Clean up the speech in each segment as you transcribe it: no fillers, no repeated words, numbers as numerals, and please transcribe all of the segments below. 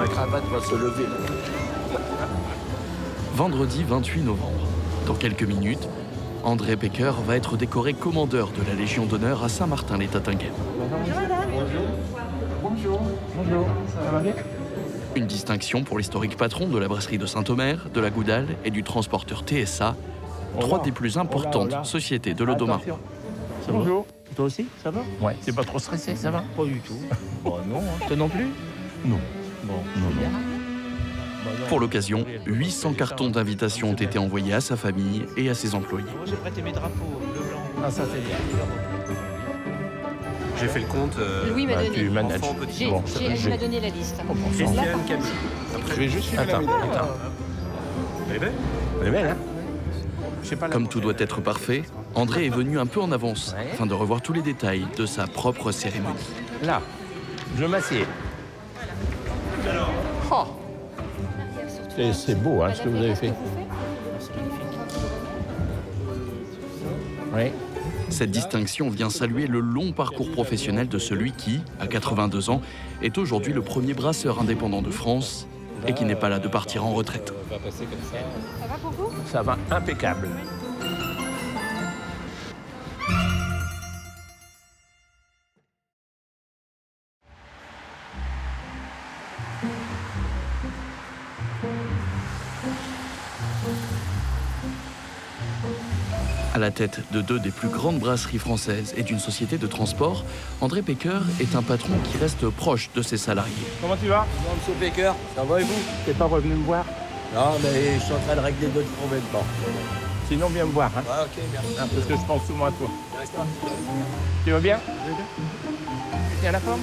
ma cravate va se lever. Vendredi 28 novembre. Dans quelques minutes, André Pecker va être décoré commandeur de la Légion d'honneur à Saint-Martin-les-Tatingues. Bonjour madame. Bonjour, ça va bien? Une distinction pour l'historique patron de la brasserie de Saint-Omer, de la Goudale et du transporteur TSA, trois des plus importantes sociétés de l'Audomarois. Bonjour. Toi aussi, ça va? Ouais, c'est pas trop stressé, ça va? Pas du tout. Bon, non, hein. Toi non plus? Non. Bon, Non, bien. Pour l'occasion, 800 cartons d'invitation ont été envoyés à sa famille et à ses employés. Moi, j'ai prêté mes drapeaux, le blanc. Ah, ça c'est bien. J'ai fait le compte. Louis m'a donné. Tu manages. Enfant, petit. J'ai- Bon, Elle m'a donné la liste. Christiane, Là, par Camille. Je vais juste suivre la musique. Attends. Elle est belle. Elle est belle, hein? Je sais pas la Comme tout doit être parfait, André est venu un peu en avance Ouais. afin de revoir tous les détails de sa propre cérémonie. Là, je m'assieds. Oh, c'est beau, hein, ce que vous avez fait. Oui. Cette distinction vient saluer le long parcours professionnel de celui qui, à 82 ans, est aujourd'hui le premier brasseur indépendant de France et qui n'est pas là de partir en retraite. Ça va pour vous? Ça va impeccable. À la tête de deux des plus grandes brasseries françaises et d'une société de transport, André Pecker est un patron qui reste proche de ses salariés. Comment tu vas? Bonjour, Monsieur Baker, ça va et vous? T'es pas revenu me voir? Non, mais je suis en train de régler d'autres problèmes. Sinon, viens me voir, hein, Ah, ok, merci. parce que je pense souvent à toi. Tu vas bien? Tu tiens la forme?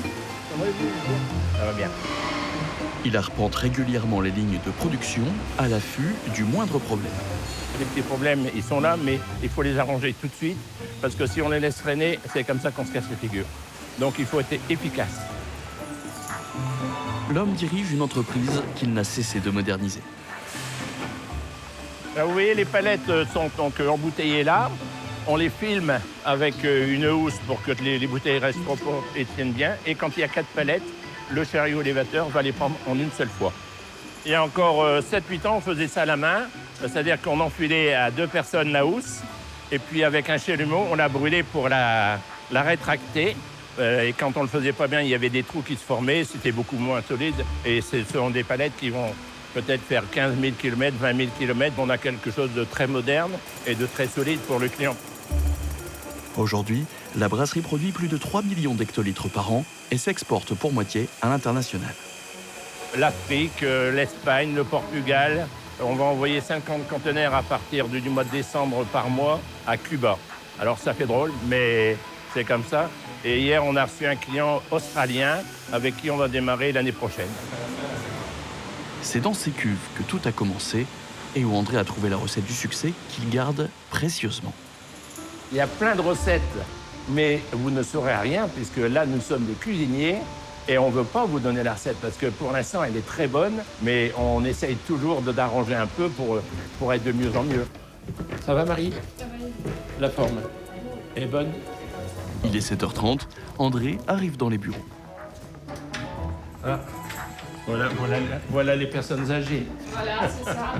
Ça va bien. Il arpente régulièrement les lignes de production à l'affût du moindre problème. Les petits problèmes, ils sont là, mais il faut les arranger tout de suite, parce que si on les laisse traîner, c'est comme ça qu'on se casse les figures. Donc il faut être efficace. L'homme dirige une entreprise qu'il n'a cessé de moderniser. Là, vous voyez, les palettes sont donc embouteillées là. On les filme avec une housse pour que les bouteilles restent propres et tiennent bien. Et quand il y a 4 palettes, le chariot élévateur va les prendre en une seule fois. Il y a encore 7-8 ans, on faisait ça à la main. C'est-à-dire qu'on enfilait à 2 personnes la housse. Et puis avec un chalumeau, on la brûlait pour la rétracter. Et quand on le faisait pas bien, il y avait des trous qui se formaient. C'était beaucoup moins solide. Et ce sont des palettes qui vont peut-être faire 15 000 km, 20 000 km. On a quelque chose de très moderne et de très solide pour le client. Aujourd'hui, la brasserie produit plus de 3 millions d'hectolitres par an et s'exporte pour moitié à l'international. L'Afrique, l'Espagne, le Portugal. On va envoyer 50 conteneurs à partir du mois de décembre par mois à Cuba. Alors ça fait drôle, mais c'est comme ça. Et hier, on a reçu un client australien avec qui on va démarrer l'année prochaine. C'est dans ces cuves que tout a commencé et où André a trouvé la recette du succès qu'il garde précieusement. Il y a plein de recettes, mais vous ne saurez rien puisque là, nous sommes des cuisiniers et on ne veut pas vous donner la recette parce que pour l'instant, elle est très bonne, mais on essaye toujours d'arranger un peu pour être de mieux en mieux. Ça va, Marie? Ça va. La forme est bonne? Il est 7h30, André arrive dans les bureaux. Ah, voilà les personnes âgées. Voilà, c'est ça.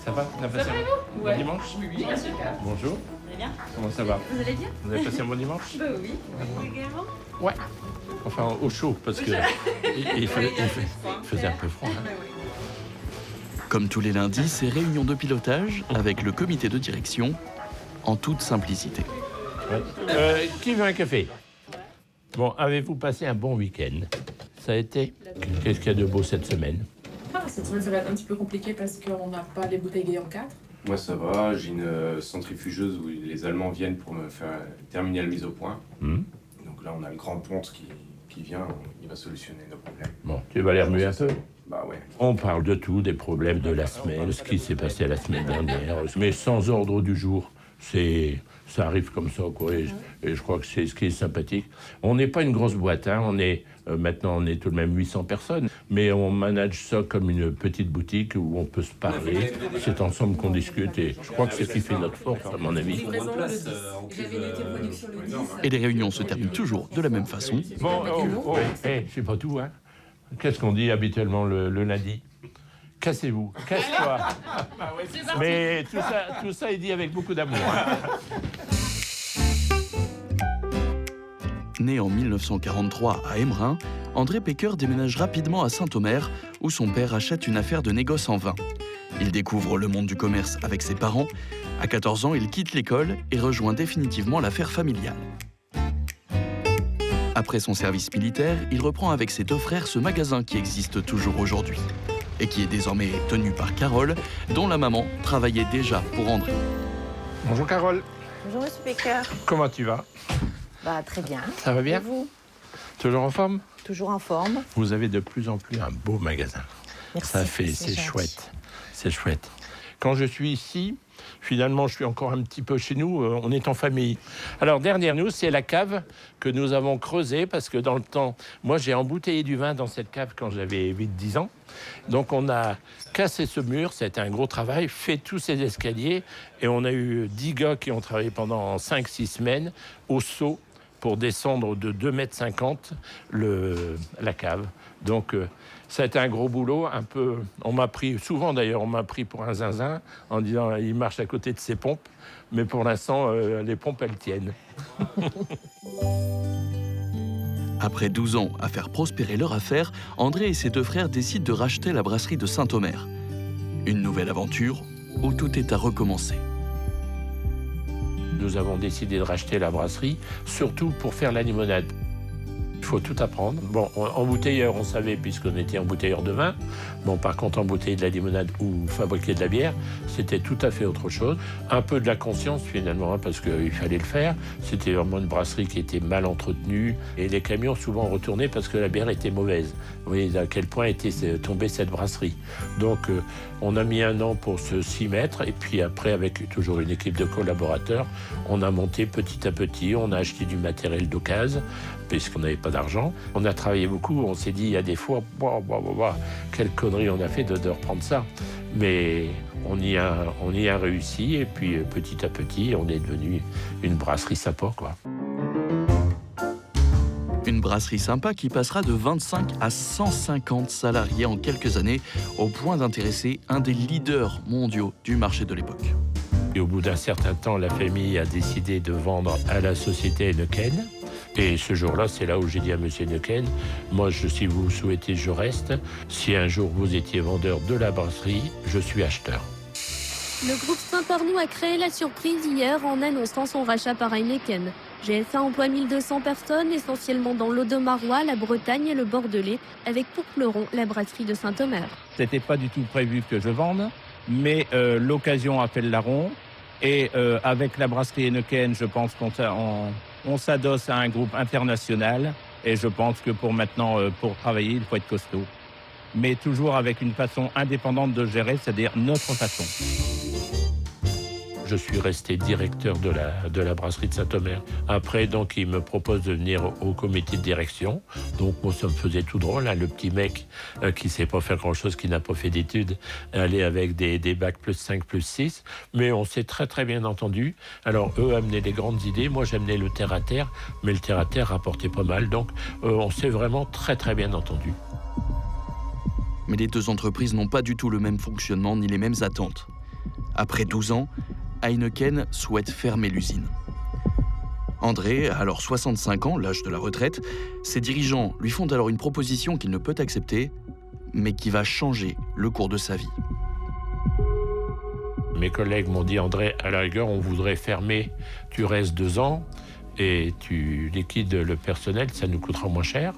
Ça va? On a passé va et un vous? bon dimanche? Oui, bien sûr. Bonjour. Vous allez bien? Comment ça va? Vous allez bien? Vous avez passé un bon dimanche? Bah oui. Vous également? Ouais. Enfin, au chaud, parce que il faisait un peu froid. Hein. Comme tous les lundis, c'est réunion de pilotage avec le comité de direction en toute simplicité. Ouais. Qui veut un café? Bon, avez-vous passé un bon week-end? Ça a été? Qu'est-ce qu'il y a de beau cette semaine? Cette semaine, ça va être un petit peu compliqué parce qu'on n'a pas les bouteilles gays en 4. Moi, ça va. J'ai une centrifugeuse où les Allemands viennent pour me faire terminer la mise au point. Donc là, on a le grand ponte qui vient. Il va solutionner nos problèmes. Bon, tu vas les remuer un peu? Bah ouais. On parle de tout, des problèmes de la semaine, ce qui s'est passé la semaine dernière, mais sans ordre du jour. Ça arrive comme ça, quoi. Et je crois que c'est ce qui est sympathique. On n'est pas une grosse boîte, hein. Maintenant, on est tout de même 800 personnes, mais on manage ça comme une petite boutique où on peut se parler. C'est ensemble qu'on discute et je crois que c'est ce qui fait notre force, à mon avis. Et les réunions se terminent toujours de la même façon. Bon, c'est pas tout, hein. Qu'est-ce qu'on dit habituellement le lundi? Cassez-vous, casse-toi. Mais tout ça est dit avec beaucoup d'amour. Né en 1943 à Embrun, André Pecker déménage rapidement à Saint-Omer, où son père achète une affaire de négoce en vin. Il découvre le monde du commerce avec ses parents. À 14 ans, il quitte l'école et rejoint définitivement l'affaire familiale. Après son service militaire, il reprend avec ses 2 frères ce magasin qui existe toujours aujourd'hui et qui est désormais tenu par Carole, dont la maman travaillait déjà pour André. Bonjour Carole, Bonjour Monsieur Pecker. comment tu vas? Bah très bien. Ça va Et bien? vous? Toujours en forme? Toujours en forme. Vous avez de plus en plus un beau magasin. Merci. Ça fait, c'est gentil. chouette. C'est chouette. Quand je suis ici, finalement, je suis encore un petit peu chez nous, on est en famille. Alors, derrière nous, c'est la cave que nous avons creusée, parce que dans le temps, moi, j'ai embouteillé du vin dans cette cave quand j'avais 8-10 ans. Donc, on a cassé ce mur, c'était un gros travail, fait tous ces escaliers, et on a eu 10 gars qui ont travaillé pendant 5-6 semaines au seau pour descendre de 2,50 m la cave. Donc, ça a été un gros boulot, un peu... On m'a pris, souvent d'ailleurs, on m'a pris pour un zinzin en disant il marche à côté de ses pompes, mais pour l'instant, les pompes, elles tiennent. Après 12 ans à faire prospérer leur affaire, André et ses 2 frères décident de racheter la brasserie de Saint-Omer. Une nouvelle aventure où tout est à recommencer. Nous avons décidé de racheter la brasserie, surtout pour faire la limonade. Il faut tout apprendre. Bon, embouteilleur, on savait, puisqu'on était embouteilleur de vin. Bon, par contre, embouteiller de la limonade ou fabriquer de la bière, c'était tout à fait autre chose. Un peu de la conscience, finalement, hein, parce qu'il fallait le faire. C'était vraiment une brasserie qui était mal entretenue. Et les camions, souvent, retournaient parce que la bière était mauvaise. Vous voyez à quel point était tombée cette brasserie. Donc, on a mis 1 an pour s'y mettre. Et puis après, avec toujours une équipe de collaborateurs, on a monté petit à petit. On a acheté du matériel d'occasion, puisqu'on n'avait pas d'argent. On a travaillé beaucoup, on s'est dit, il y a des fois, quelle connerie on a fait de reprendre ça. Mais on y a réussi, et puis petit à petit, on est devenu une brasserie sympa, quoi. Une brasserie sympa qui passera de 25 à 150 salariés en quelques années, au point d'intéresser un des leaders mondiaux du marché de l'époque. Et au bout d'un certain temps, la famille a décidé de vendre à la société Heineken. Et ce jour-là, c'est là où j'ai dit à M. Heineken, moi, si vous souhaitez, je reste. Si un jour vous étiez vendeur de la brasserie, je suis acheteur. Le groupe Saint-Arnoux a créé la surprise hier en annonçant son rachat par Heineken. GSA emploie 1200 personnes, essentiellement dans l'Aude-Marois, la Bretagne et le Bordelais, avec pour fleuron la brasserie de Saint-Omer. C'était pas du tout prévu que je vende, mais l'occasion appelle larron. Et avec la brasserie Heineken, je pense qu'on s'adosse à un groupe international. Et je pense que pour maintenant, pour travailler, il faut être costaud. Mais toujours avec une façon indépendante de gérer, c'est-à-dire notre façon. Je suis resté directeur de la brasserie de Saint-Omer. Après, donc, il me propose de venir au comité de direction. Donc, moi, ça me faisait tout drôle, hein, le petit mec qui ne sait pas faire grand-chose, qui n'a pas fait d'études, aller avec des bacs +5, +6. Mais on s'est très, très bien entendu. Alors, eux amenaient des grandes idées. Moi, j'amenais le terre-à-terre. Mais le terre-à-terre rapportait pas mal. Donc, on s'est vraiment très, très bien entendu. Mais les 2 entreprises n'ont pas du tout le même fonctionnement ni les mêmes attentes. Après 12 ans, Heineken souhaite fermer l'usine. André a alors 65 ans, l'âge de la retraite. Ses dirigeants lui font alors une proposition qu'il ne peut accepter, mais qui va changer le cours de sa vie. Mes collègues m'ont dit, André, à la rigueur, on voudrait fermer, tu restes 2 ans et tu liquides le personnel, ça nous coûtera moins cher.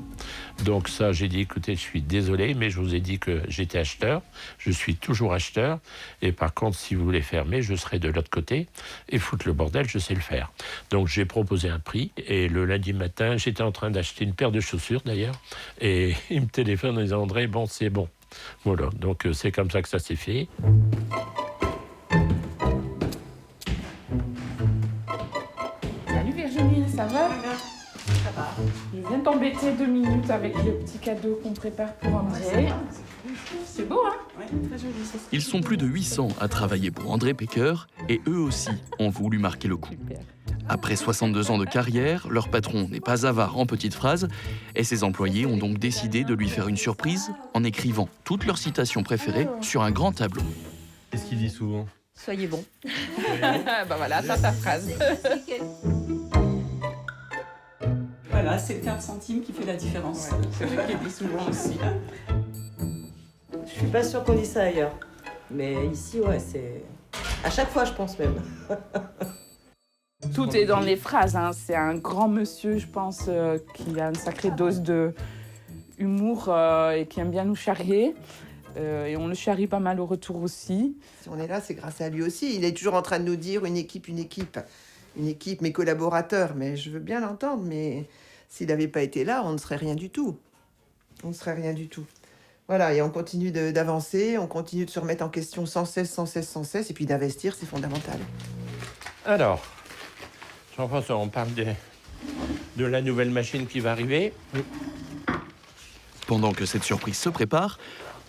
Donc ça, j'ai dit, écoutez, je suis désolé, mais je vous ai dit que j'étais acheteur, je suis toujours acheteur, et par contre, si vous voulez fermer, je serai de l'autre côté, et foutre le bordel, je sais le faire. Donc j'ai proposé un prix, et le lundi matin, j'étais en train d'acheter une paire de chaussures d'ailleurs, et il me téléphone en disant, André, bon, c'est bon. Voilà, donc c'est comme ça que ça s'est fait. Salut Virginie, ça va? Ça va. Je viens t'embêter 2 minutes avec le petit cadeau qu'on prépare pour André. C'est beau, hein? Ouais, très joli. Ils sont plus de 800 à travailler pour André Pecker et eux aussi ont voulu marquer le coup. Après 62 ans de carrière, leur patron n'est pas avare en petites phrases et ses employés ont donc décidé de lui faire une surprise en écrivant toutes leurs citations préférées sur un grand tableau. Qu'est-ce qu'il dit souvent? Soyez bon. Bah voilà, t'as ta phrase. Voilà, c'est le 15 centimes qui fait la différence. Ouais, c'est vrai qu'il dit souvent aussi. Je suis pas sûre qu'on dise ça ailleurs. Mais ici, ouais, c'est... À chaque fois, je pense même. Tout est dans les phrases. Hein. C'est un grand monsieur, je pense, qui a une sacrée dose d'humour et qui aime bien nous charrier. Et on le charrie pas mal au retour aussi. Si on est là, c'est grâce à lui aussi. Il est toujours en train de nous dire une équipe, mes collaborateurs. Mais je veux bien l'entendre, mais s'il n'avait pas été là, on ne serait rien du tout. On ne serait rien du tout. Voilà, et on continue d'avancer, on continue de se remettre en question sans cesse, et puis d'investir, c'est fondamental. Alors, Jean-François, on parle de la nouvelle machine qui va arriver. Pendant que cette surprise se prépare,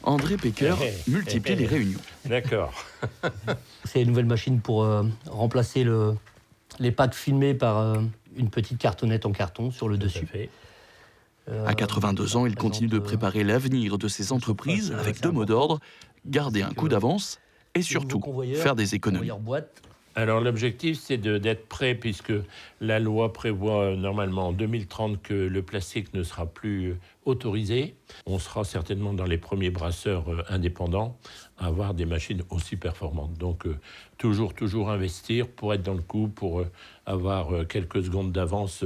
André Pecker multiplie les réunions. D'accord. C'est une nouvelle machine pour remplacer les packs filmés par une petite cartonnette en carton sur le dessus. À 82 ans, il continue de préparer l'avenir de ses entreprises avec deux mots d'ordre, garder un coup d'avance et surtout faire des économies. Alors l'objectif, c'est d'être prêt, puisque la loi prévoit normalement en 2030 que le plastique ne sera plus autorisé. On sera certainement dans les premiers brasseurs indépendants à avoir des machines aussi performantes. Donc toujours investir pour être dans le coup, pour avoir quelques secondes d'avance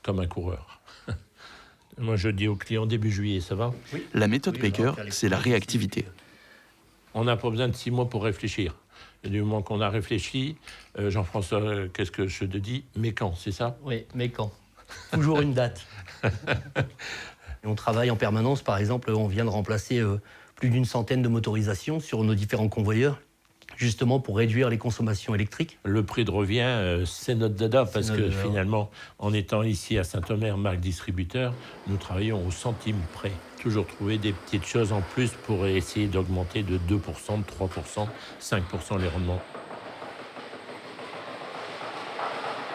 comme un coureur. Moi, je dis aux clients début juillet, ça va? Oui. La méthode Pecker, c'est la réactivité. On n'a pas besoin de 6 mois pour réfléchir. Et du moment qu'on a réfléchi, Jean-François, qu'est-ce que je te dis? Mais quand, c'est ça? Oui, mais quand? Toujours une date. Et on travaille en permanence, par exemple, on vient de remplacer plus d'une centaine de motorisations sur nos différents convoyeurs, justement pour réduire les consommations électriques. Le prix de revient, c'est notre dada, parce que finalement, en étant ici à Saint-Omer, marque distributeur, nous travaillons au centime près. Toujours trouver des petites choses en plus pour essayer d'augmenter de 2%, de 3%, 5% les rendements.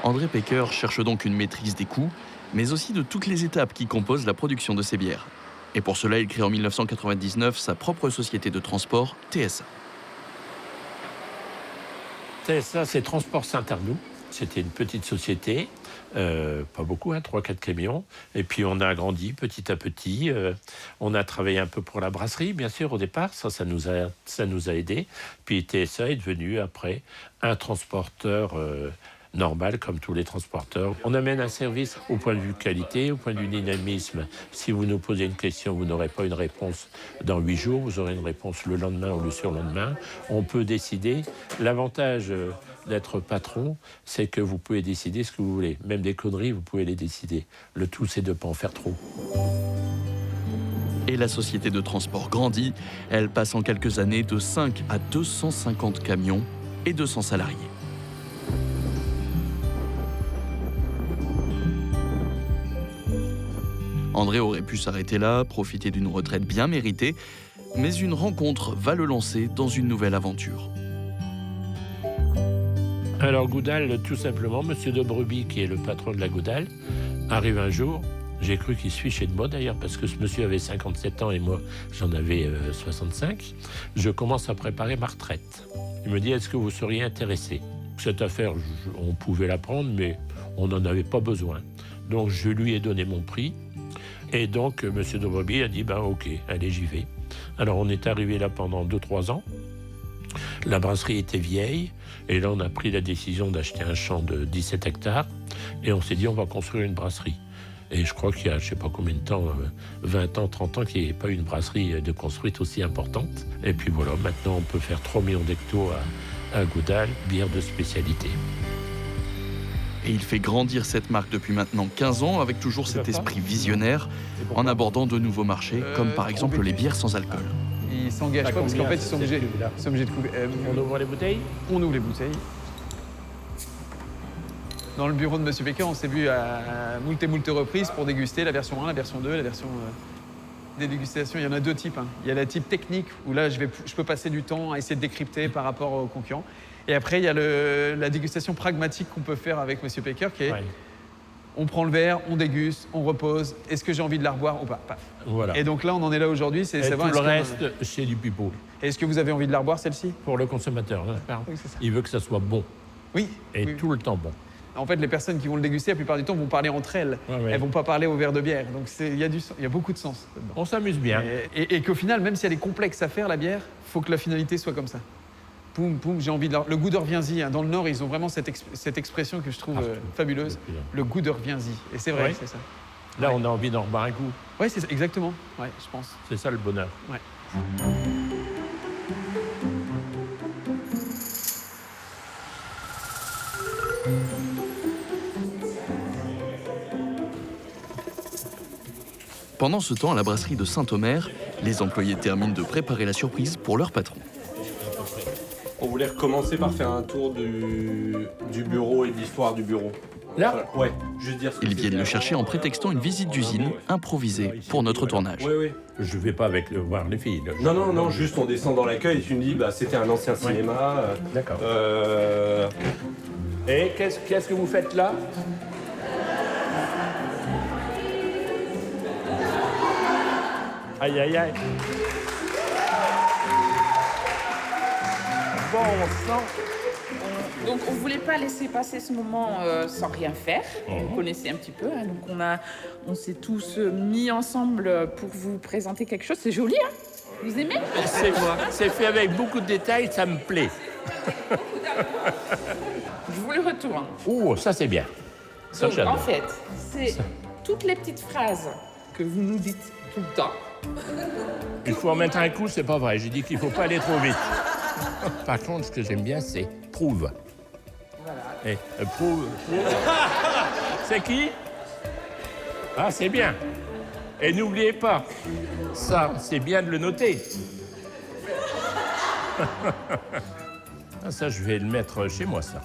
André Pecker cherche donc une maîtrise des coûts, mais aussi de toutes les étapes qui composent la production de ses bières. Et pour cela, il crée en 1999 sa propre société de transport, TSA. TSA, c'est Transport Saint-Arnoux. C'était une petite société, pas beaucoup, 3-4 camions. Et puis on a agrandi petit à petit. On a travaillé un peu pour la brasserie, bien sûr, au départ. Ça nous a aidés. Puis TSA est devenu, après, un transporteur normal, comme tous les transporteurs. On amène un service au point de vue qualité, au point de vue dynamisme. Si vous nous posez une question, vous n'aurez pas une réponse dans 8 jours. Vous aurez une réponse le lendemain ou le surlendemain. On peut décider. L'avantage d'être patron, c'est que vous pouvez décider ce que vous voulez. Même des conneries, vous pouvez les décider. Le tout, c'est de ne pas en faire trop. Et la société de transport grandit. Elle passe en quelques années de 5 à 250 camions et 200 salariés. André aurait pu s'arrêter là, profiter d'une retraite bien méritée, mais une rencontre va le lancer dans une nouvelle aventure. Alors Goudal, tout simplement, Monsieur de Brebis, qui est le patron de la Goudal, arrive un jour. J'ai cru qu'il se fichait de moi d'ailleurs, parce que ce monsieur avait 57 ans et moi j'en avais 65. Je commence à préparer ma retraite. Il me dit, est-ce que vous seriez intéressé? Cette affaire, on pouvait la prendre, mais on n'en avait pas besoin. Donc je lui ai donné mon prix. Et donc, M. de Brebis a dit, ok, allez, j'y vais. Alors, on est arrivé là pendant 2-3 ans. La brasserie était vieille. Et là, on a pris la décision d'acheter un champ de 17 hectares. Et on s'est dit, on va construire une brasserie. Et je crois qu'il y a, je ne sais pas combien de temps, 20 ans, 30 ans, qu'il n'y avait pas eu une brasserie de construite aussi importante. Et puis voilà, maintenant, on peut faire 3 millions d'hectos à Goudal, bière de spécialité. Et il fait grandir cette marque depuis maintenant 15 ans avec toujours cet esprit visionnaire en abordant de nouveaux marchés, comme par exemple les bières sans alcool. Ils s'engagent pas parce qu'en fait, ils sont obligés de couper. On ouvre les bouteilles? On ouvre les bouteilles. Dans le bureau de M. Pecker, on s'est vu à moult et moult reprises pour déguster la version 1, la version 2, la version des dégustations. Il y en a 2 types. Il y a la type technique, où là, je peux passer du temps à essayer de décrypter par rapport aux concurrents. Et après, il y a la dégustation pragmatique qu'on peut faire avec Monsieur Pecker, qui est on prend le verre, on déguste, on repose. Est-ce que j'ai envie de la reboire ou pas? Paf. Voilà. Et donc là, on en est là aujourd'hui, c'est savoir... tout le reste, c'est du pipeau. Est-ce que vous avez envie de la reboire, celle-ci? Pour le consommateur, Oui, c'est ça. il veut que ça soit bon. Oui. Et oui. tout le temps bon. En fait, les personnes qui vont le déguster, la plupart du temps, vont parler entre elles. Elles vont pas parler au verre de bière. Donc il y a beaucoup de sens là-dedans. On s'amuse bien. Et qu'au final, même si elle est complexe à faire, la bière, il faut que la finalité soit comme ça. Poum, poum, j'ai envie de le goût de reviens-y. Hein. Dans le Nord, ils ont vraiment cette expression que je trouve fabuleuse. Le goût de reviens-y. Et c'est vrai, c'est ça. Là, on a envie d'en reboire un coup. Oui, c'est ça, exactement. Ouais, je pense. C'est ça le bonheur. Ouais. Pendant ce temps, à la brasserie de Saint-Omer, les employés terminent de préparer la surprise pour leur patron. On voulait recommencer par faire un tour du bureau et de l'histoire du bureau. Là? Ouais, juste dire. Ils viennent le chercher en prétextant une visite d'usine improvisée pour notre tournage. Oui. Je vais pas voir les filles. Là. Non, juste on descend dans l'accueil et tu me dis, c'était un ancien cinéma. D'accord. Et qu'est-ce que vous faites là? Aïe, aïe, aïe. Bon sang. Donc on ne voulait pas laisser passer ce moment sans rien faire. Vous connaissez un petit peu, hein, donc on s'est tous mis ensemble pour vous présenter quelque chose. C'est joli, hein? Vous aimez? C'est fait avec beaucoup de détails, ça me plaît. Je vous le retourne. Oh, ça c'est bien. Ça, Donc en fait, c'est toutes les petites phrases que vous nous dites tout le temps. Il faut en mettre un coup, c'est pas vrai. J'ai dit qu'il faut pas aller trop vite. Par contre, ce que j'aime bien, c'est prouve. Voilà. Et prouve. C'est qui? Ah, c'est bien. Et n'oubliez pas, ça, c'est bien de le noter. Ah, ça, je vais le mettre chez moi, ça.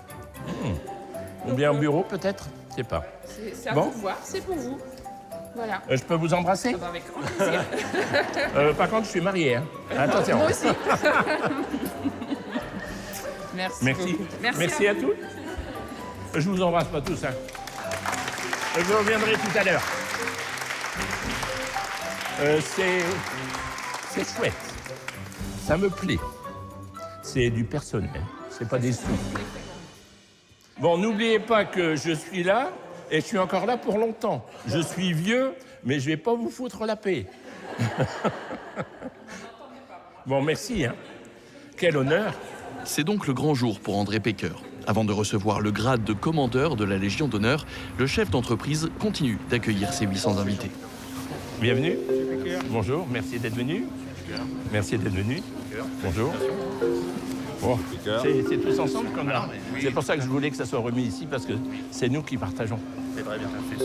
Ou bien au bureau, peut-être? Je sais pas. C'est à vous de voir, c'est pour vous. Voilà. Je peux vous embrasser? Ah bah avec grand plaisir. Par contre, je suis marié. Hein. Attention. Moi aussi. Merci. Merci. Beaucoup. Merci à tous. Je vous embrasse pas tous. Hein. Je reviendrai tout à l'heure. C'est chouette. Ça me plaît. C'est du personnel. C'est pas des sous. Bon, n'oubliez pas que je suis là et je suis encore là pour longtemps. Je suis vieux, mais je vais pas vous foutre la paix. Bon, merci. Hein. Quel honneur. C'est donc le grand jour pour André Pecker. Avant de recevoir le grade de commandeur de la Légion d'honneur, le chef d'entreprise continue d'accueillir ses 800 invités. Bienvenue. Bonjour, merci d'être venu. Merci d'être venu. Bonjour. Bon, c'est tous ensemble qu'on a. C'est pour ça que je voulais que ça soit remis ici, parce que c'est nous qui partageons. C'est très bien fait,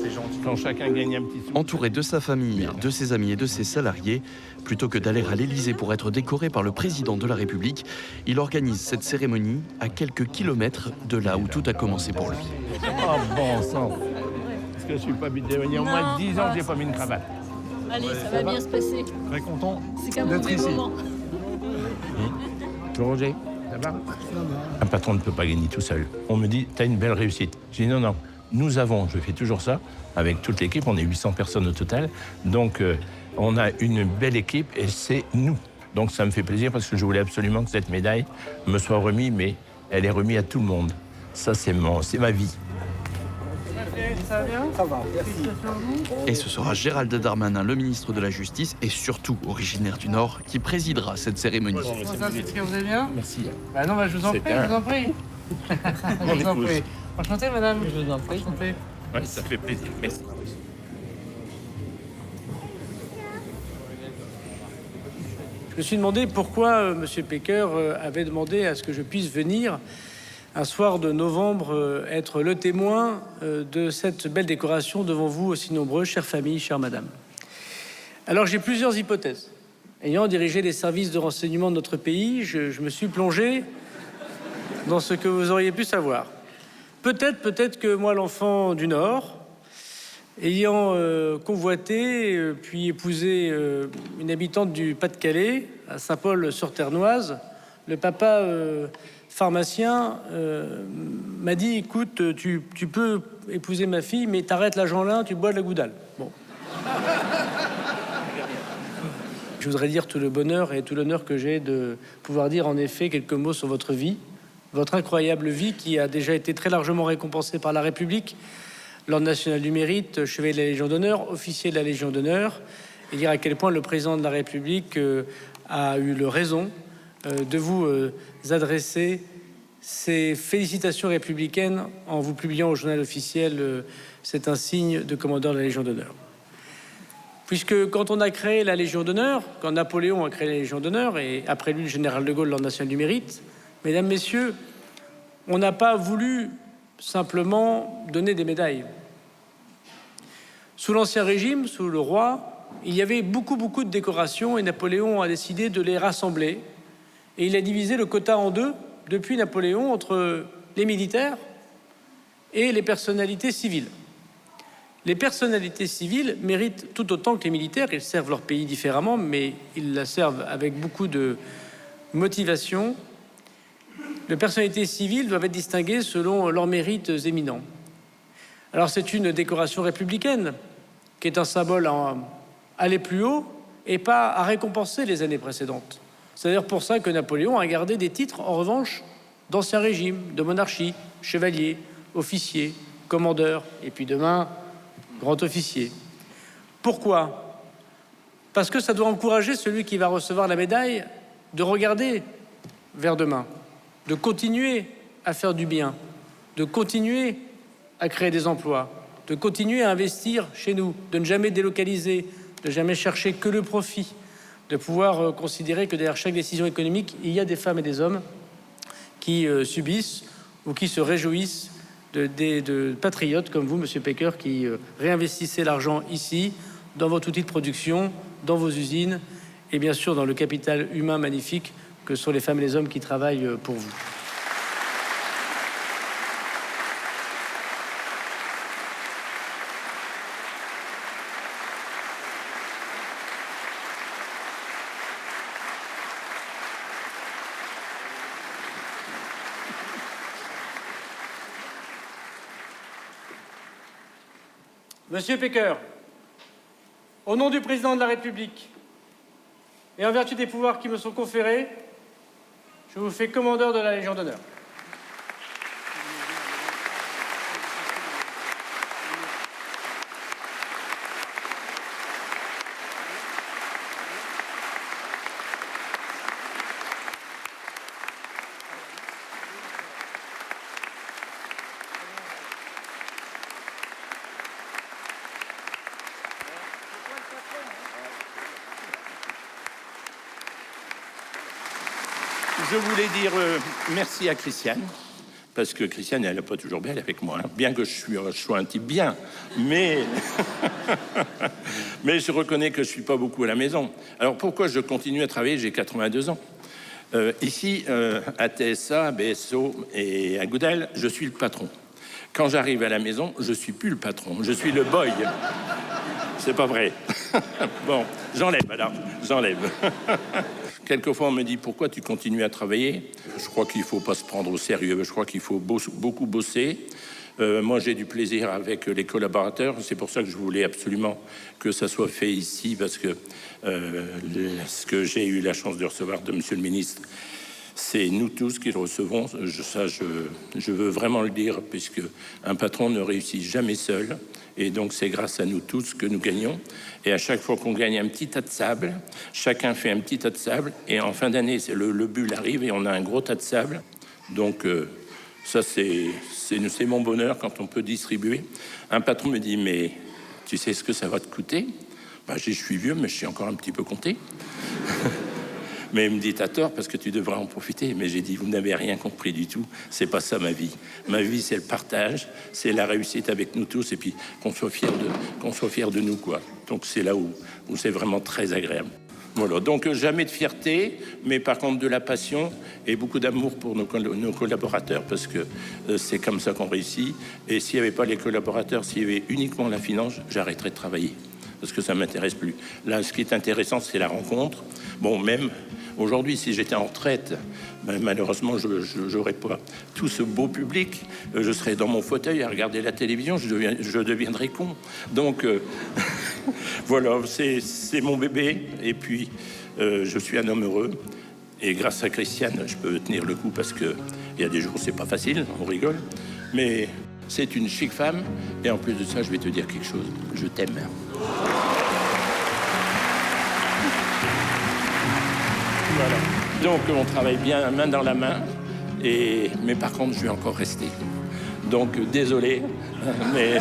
c'est gentil. Quand chacun gagne un petit sou. Entouré de sa famille, de ses amis et de ses salariés, plutôt que d'aller à l'Élysée pour être décoré par le président de la République, il organise cette cérémonie à quelques kilomètres de là où tout a commencé pour lui. Oh bon sang. Est-ce que je suis pas habitué? Il y a au moins 10 ans que j'ai pas mis une cravate. Allez, ça va bien se passer. Très content. C'est comme un mauvais moment. Roger, ça va? Un patron ne peut pas gagner tout seul. On me dit, t'as une belle réussite. Je dis non, nous avons, je fais toujours ça, avec toute l'équipe, on est 800 personnes au total, donc on a une belle équipe et c'est nous. Donc ça me fait plaisir parce que je voulais absolument que cette médaille me soit remise, mais elle est remise à tout le monde. Ça, c'est ma vie. Ça va bien? Ça va, merci. Et ce sera Gérald Darmanin, le ministre de la Justice, et surtout originaire du Nord, qui présidera cette cérémonie. Vous allez bien? Merci. Bah non, je vous en prie, je vous en prie. Mon épouse. Enchanté, madame. Je vous en prie. Enchanté. Ouais, ça fait plaisir, merci. Je me suis demandé pourquoi M. Pecker avait demandé à ce que je puisse venir un soir de novembre être le témoin de cette belle décoration devant vous aussi nombreux, chère famille, chère madame. Alors j'ai plusieurs hypothèses. Ayant dirigé les services de renseignement de notre pays, je me suis plongé dans ce que vous auriez pu savoir. Peut-être que moi, l'enfant du Nord, ayant convoité puis épousé une habitante du Pas-de-Calais, à Saint-Paul-sur-Ternoise, le papa pharmacien m'a dit, écoute, tu peux épouser ma fille, mais t'arrêtes la Jeanlin, tu bois de la Goudal. Bon. Je voudrais dire tout le bonheur et tout l'honneur que j'ai de pouvoir dire en effet quelques mots sur votre vie, votre incroyable vie qui a déjà été très largement récompensée par la République, l'Ordre national du mérite, chevalier de la Légion d'honneur, officier de la Légion d'honneur, et dire à quel point le président de la République a eu le raison de vous adresser ces félicitations républicaines en vous publiant au journal officiel cet insigne de commandeur de la Légion d'honneur. Puisque quand on a créé la Légion d'honneur, quand Napoléon a créé la Légion d'honneur, et après lui le général de Gaulle, l'Ordre national du mérite, mesdames, messieurs, on n'a pas voulu simplement donner des médailles. Sous l'Ancien Régime, sous le roi, il y avait beaucoup de décorations et Napoléon a décidé de les rassembler. Et il a divisé le quota en deux, depuis Napoléon, entre les militaires et les personnalités civiles. Les personnalités civiles méritent tout autant que les militaires. Ils servent leur pays différemment, mais ils la servent avec beaucoup de motivation. Les personnalités civiles doivent être distinguées selon leurs mérites éminents. Alors c'est une décoration républicaine qui est un symbole à aller plus haut et pas à récompenser les années précédentes. C'est d'ailleurs pour ça que Napoléon a gardé des titres, en revanche, d'ancien régime, de monarchie, chevalier, officier, commandeur, et puis demain, grand officier. Pourquoi? Parce que ça doit encourager celui qui va recevoir la médaille de regarder vers demain, de continuer à faire du bien, de continuer à créer des emplois, de continuer à investir chez nous, de ne jamais délocaliser, de jamais chercher que le profit, de pouvoir considérer que derrière chaque décision économique, il y a des femmes et des hommes qui subissent ou qui se réjouissent de patriotes comme vous, Monsieur Pecker, qui réinvestissez l'argent ici, dans votre outil de production, dans vos usines et bien sûr dans le capital humain magnifique que sont les femmes et les hommes qui travaillent pour vous. Monsieur Pecker, au nom du président de la République et en vertu des pouvoirs qui me sont conférés, je vous fais commandeur de la Légion d'honneur. Je voulais dire merci à Christiane, parce que Christiane, elle n'est pas toujours belle avec moi, hein. Bien que je sois un type bien, mais... mais je reconnais que je ne suis pas beaucoup à la maison. Alors pourquoi je continue à travailler? J'ai 82 ans. Ici, à TSA, à BSO et à Goudal, je suis le patron. Quand j'arrive à la maison, je ne suis plus le patron, je suis le boy. C'est pas vrai. Bon, j'enlève alors, j'enlève. Quelquefois, on me dit, pourquoi tu continues à travailler? Je crois qu'il ne faut pas se prendre au sérieux. Je crois qu'il faut beaucoup bosser. Moi, j'ai du plaisir avec les collaborateurs. C'est pour ça que je voulais absolument que ça soit fait ici, parce que ce que j'ai eu la chance de recevoir de Monsieur le ministre, c'est nous tous qui le recevons. Je veux vraiment le dire, puisque un patron ne réussit jamais seul. Et donc, c'est grâce à nous tous que nous gagnons. Et à chaque fois qu'on gagne un petit tas de sable, chacun fait un petit tas de sable. Et en fin d'année, le bulle arrive et on a un gros tas de sable. Donc, ça, c'est mon bonheur quand on peut distribuer. Un patron me dit, mais tu sais ce que ça va te coûter? Ben, je suis vieux, mais je suis encore un petit peu compté. Mais il me dit, t'as tort parce que tu devrais en profiter. Mais j'ai dit, vous n'avez rien compris du tout. C'est pas ça ma vie. Ma vie, c'est le partage, c'est la réussite avec nous tous, et puis qu'on soit fiers de nous, quoi. Donc c'est là où c'est vraiment très agréable. Voilà. Donc jamais de fierté, mais par contre de la passion et beaucoup d'amour pour nos collaborateurs, parce que c'est comme ça qu'on réussit. Et s'il n'y avait pas les collaborateurs, s'il y avait uniquement la finance, j'arrêterais de travailler. Parce que ça ne m'intéresse plus. Là, ce qui est intéressant, c'est la rencontre. Bon, même Aujourd'hui, si j'étais en retraite, malheureusement, je n'aurais pas tout ce beau public. Je serais dans mon fauteuil à regarder la télévision, je deviendrais con. Donc, voilà, c'est mon bébé. Et puis, je suis un homme heureux. Et grâce à Christiane, je peux tenir le coup parce qu'il y a des jours où c'est pas facile, on rigole. Mais c'est une chic femme. Et en plus de ça, je vais te dire quelque chose. Je t'aime. Voilà. Donc on travaille bien main dans la main, mais par contre je vais encore rester. Donc désolé, mais